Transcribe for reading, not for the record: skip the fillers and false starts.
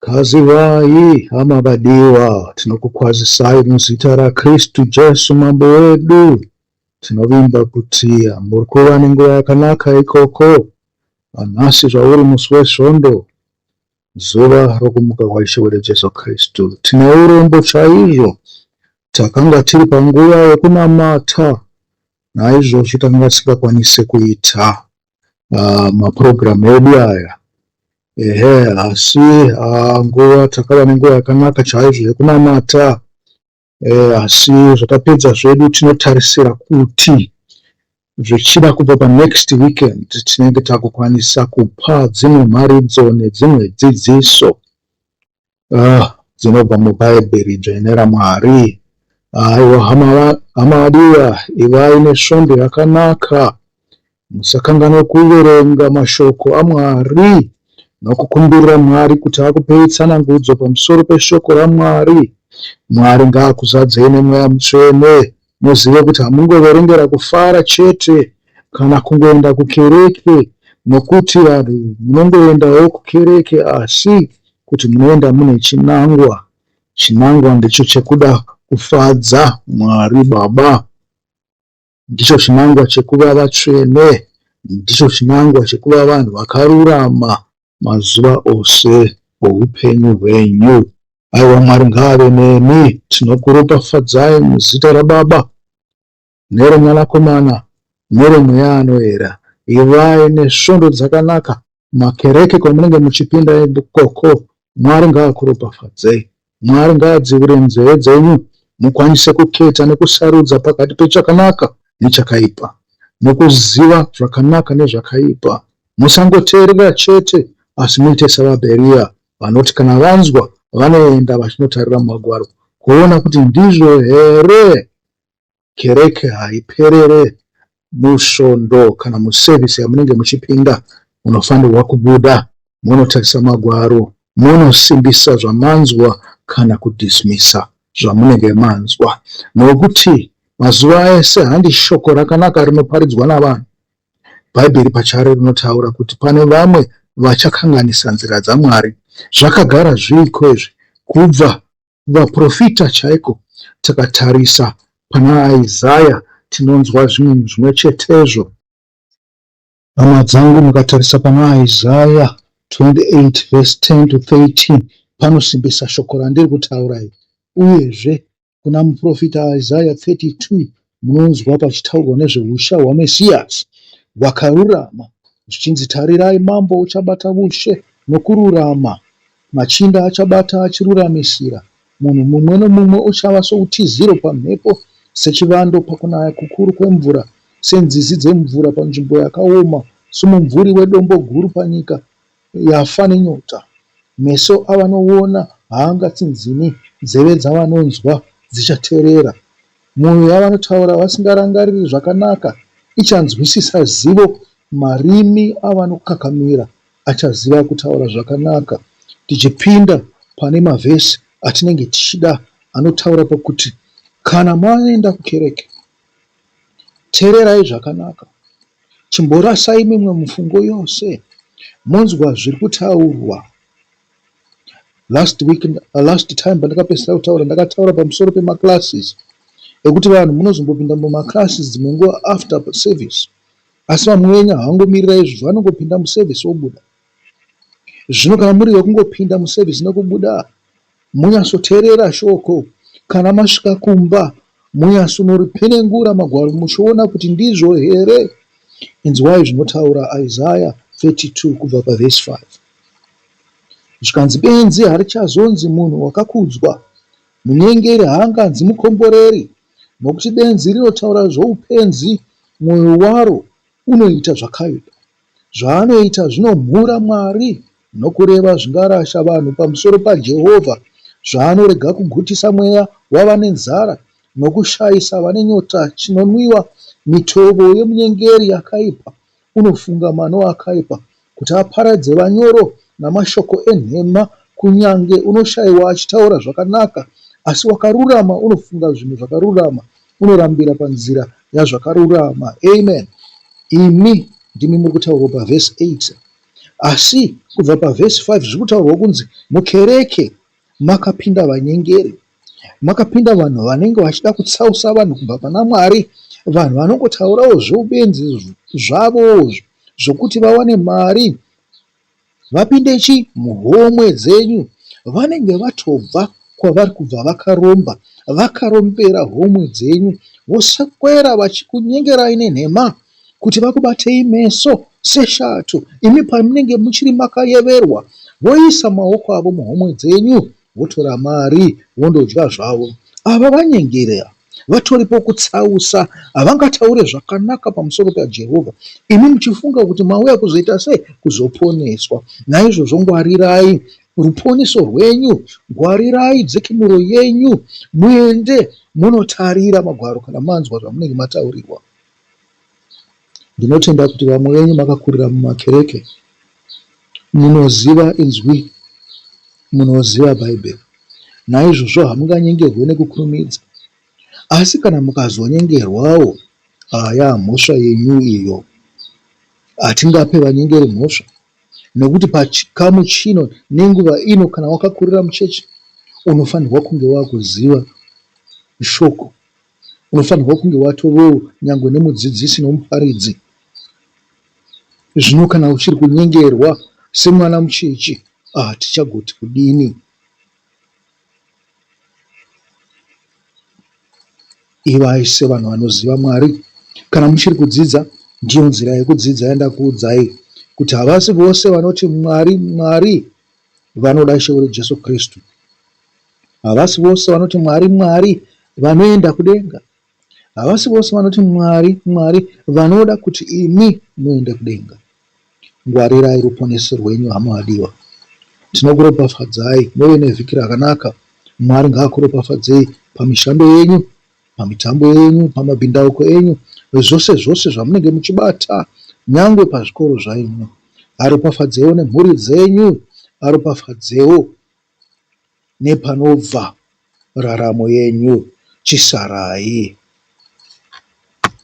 Kazi vai amabadiwa tinokukwazisai muzita raKristu Jesu mambo wedu. Tinovimba kutia muri kuva nenguva yakanaka ikoko, anhasi zvauri musi wesvondo, zuva rokumuka kwaIshe wedu Jesu Kristu. Tine urombo chaizvo, takanga tiri panguva yekunamata, naizvozvo takanga tisingakwanise kuita mapurogiramu edu aya. Asi nguva takava nenguva yakanaka chaizvo yekunamata. Asi zvakapedza zvedu tinotarisira kuti zvichida kubva panext weekend tinenge takukwanisa kupa dzimwe mharidzo nedzimwe dzidziso dzinobva mubhaibheri dzvene raMwari. Aiwa hama vadiwa, ivai nesvondo yakanaka, musakanganwa kuverenga mashoko aMwari nokukumbirira Mwari kuti akupei tsanangudzo pamusoro peshoko raMwari. Mwari ngaakuzadzei nemweya mutsvene, muzive kuti hamungoverengera kufara chete kana kungoenda kukereke nokuti vanhu munongoendawo kukereke, asi kuti munoenda mune chinangwa. Chinangwa ndicho chekuda kufadza Mwari Baba, ndicho chinangwa chekuva vatsvene, ndicho chinangwa chekuva vanhu vakarurama mazuva ose oupenyu hwenyu. Aiwa, Mwari ngaave nemi. Tinokuropafadzai muzita raBaba neromwanakomana neromweya anoera. Ivai nesvondo dzakanaka makereke kwamunenge muchipinda ikoko. Mwari ngaakuropafadzei. Mwari ngaadzivire nzeve dzenyu mukwanise kuketa nekusarudza pakati pechakanaka nechakaipa, nokuziva zvakanaka nezvakaipa. Musangoteerera chete, asi muite savaBheria vanoti kana vanzwa vanoenda vachinotarira mumagwaro kuona kuti ndizvo here. Kereke haiperere musvondo kana musevhisi yamunenge muchipinda. Munofanirwa kubuda munotarisa magwaro, munosimbisa zvamanzwa kana kudhisimisa zvamunenge manzwa, nokuti mazuva ese handi shoko rakanaka rinoparidzwa navanhu. Bhaibheri pacharo rinotaura kuti pane vamwe vachakanganisa nzira dzaMwari. Zvakagara zviriko izvi kubva kuvaprofita chaiko. Takatarisa pana Isaya tinonzwa zvinhu zvimwe chetezvo. Hama dzangu, mukatarisa pana Isaya 28 verse 10 to 13 panosimbisa shoko randiri kutaurai. Uyezve kuna muprofita Isaya 32 munonzwa pachitaurwa nezveusha hwaMesiyasi hwakarurama, zvichinzi tarirai mambo uchabata ushe nokururama, machinda achabata achiruramisira, munhu mumwe nomumwe uchava soutiziro pamhepo, sechivando pakunaya kukuru kwemvura, senzizi dzemvura panzvimbo yakaoma, somumvuri wedombo guru panyika yafa nenyota. Meso avanoona haangatsinzini, nzeve dzavanonzwa dzichateerera. Mwoyo yavanotaura vasingarangariri zvakanaka ichanzwisisa zivo. Marimi avanokakamira achaziva kutaura zvakanaka. Tichipinda pane mavhesi atinenge tichida anotaura pakuti kana maenda kukereke, teererai zvakanaka, chimborasai mimwe mifungo yose, monzwa zviri kutaurwa. Last time pandakapedzisa kutaura ndakataura pamusoro pemaclasses ekuti vanhu munozombopinda mumaclasses dzimwe nguva after service, asi vamwenya havangomirira izvo, vanongopinda muservice vobuda. Zvino kana muri vekungopinda muservice nekubuda, munyatsoteerera shoko. Kana masvika kumba, munyatsonoripinengura magwaro muchiona kuti ndizvo here. Inzwai zvinotaura Isaya 32 kubva pavhesi 5. Zvikanzi benzi harichazonzi munhu wakakudzwa, munyengeri haanganzi mukomboreri, nokuti benzi rinotaura zvoupenzi, mwoyo waro unoita zvakaipa. Zvaanoita zvinomhura Mwari nokureva zvingarasha vanhu pamusoro paJehovha. Zvaanorega kugutisa mweya wavane nzara nokushayisa vane nyota chinonwiwa. Mitovo yemunyengeri yakaipa unofunga mano akaipa kuti aparadze vanyoro namashoko enhema. Kunyange unoshayiwa achitaura zvakanaka, asi wakarurama unofunga zvinhu zvakarurama, unorambira panzira yazvakarurama. Amen. Imi ndimi muri kutaurwa pavhesi 8. Asi kubva pavhesi 5 zviri kutaurwa kunzi mukereke makapinda vanyengeri, makapinda vanhu vanenge vachida kutsausa vanhu kubva pana Mwari, vanhu vanongotaurawo zveubenzi zvavo zvokuti vawane mari, vapinde muhomwe dzenyu. Vanenge vatobva kwavari kubva vakarombera homwe dzenyu, vosakwera vachikunyengerai nenhema kuti vakubatei meso seshato. Imi pamunenge muchiri makayeverwa, voisa maoko avo muhomwe dzenyu, votora mari vondodya zvavo. Ava vanyengera, vatoripo kutsausa, havangataure zvakanaka pamusoro paJehovha. Imi muchifunga kuti mauya kuzoita sei? Kuzoponeswa. Naizvozvo ngwarirai ruponeso rwenyu, ngwarirai dzikimuro yenyu, muende munotarira magwaro kana manzwa zvamunenge mataurirwa. Ndinotenda kuti vamwe venyu makakurira mumakereke, munoziva inzwi, munoziva Bhaibheri, naizvozvo hamunganyengerwe nekukurumidza. Asi kana mukazonyengerwawo, aya mhosva yenyu iyo. Hatingape vanyengeri mhosva, nekuti pachikamu chino nenguva ino, kana wakakurira muchechi, unofanirwa kunge wakuziva shoko, unofanirwa kunge watovewo nyangwe nemudzidzisi nomuparidzi. Zvino kana uchiri kunyengerwa semwana muchechi, tichagoti kudini? Ivai sevanhu vanoziva Mwari. Kana muchiri kudzidza, ndiyo nzira yekudzidza yandakuudzai, kuti havasi vose vanoti Mwari Mwari vanoda Ishe wedu Jesu Kristu. Havasi vose vanoti Mwari Mwari vanoenda kudenga. Havasi vose vanoti Mwari Mwari vanoda kuti imi muende kudenga. Ngwarirai ruponeso rwenyu, hama vadiwa. Tinokuropafadzai muve nevhiki rakanaka. Mwari ngaakuropafadzei pamishando yenyu, pamitambo yenyu, pamabhindauko enyu, zvose zvose zvamunenge muchibata, nyangwe pazvikoro zvaimwo. Aropafadzewo nemhuri dzenyu, aropafadzewo nepanobva raramo yenyu. Chisarai.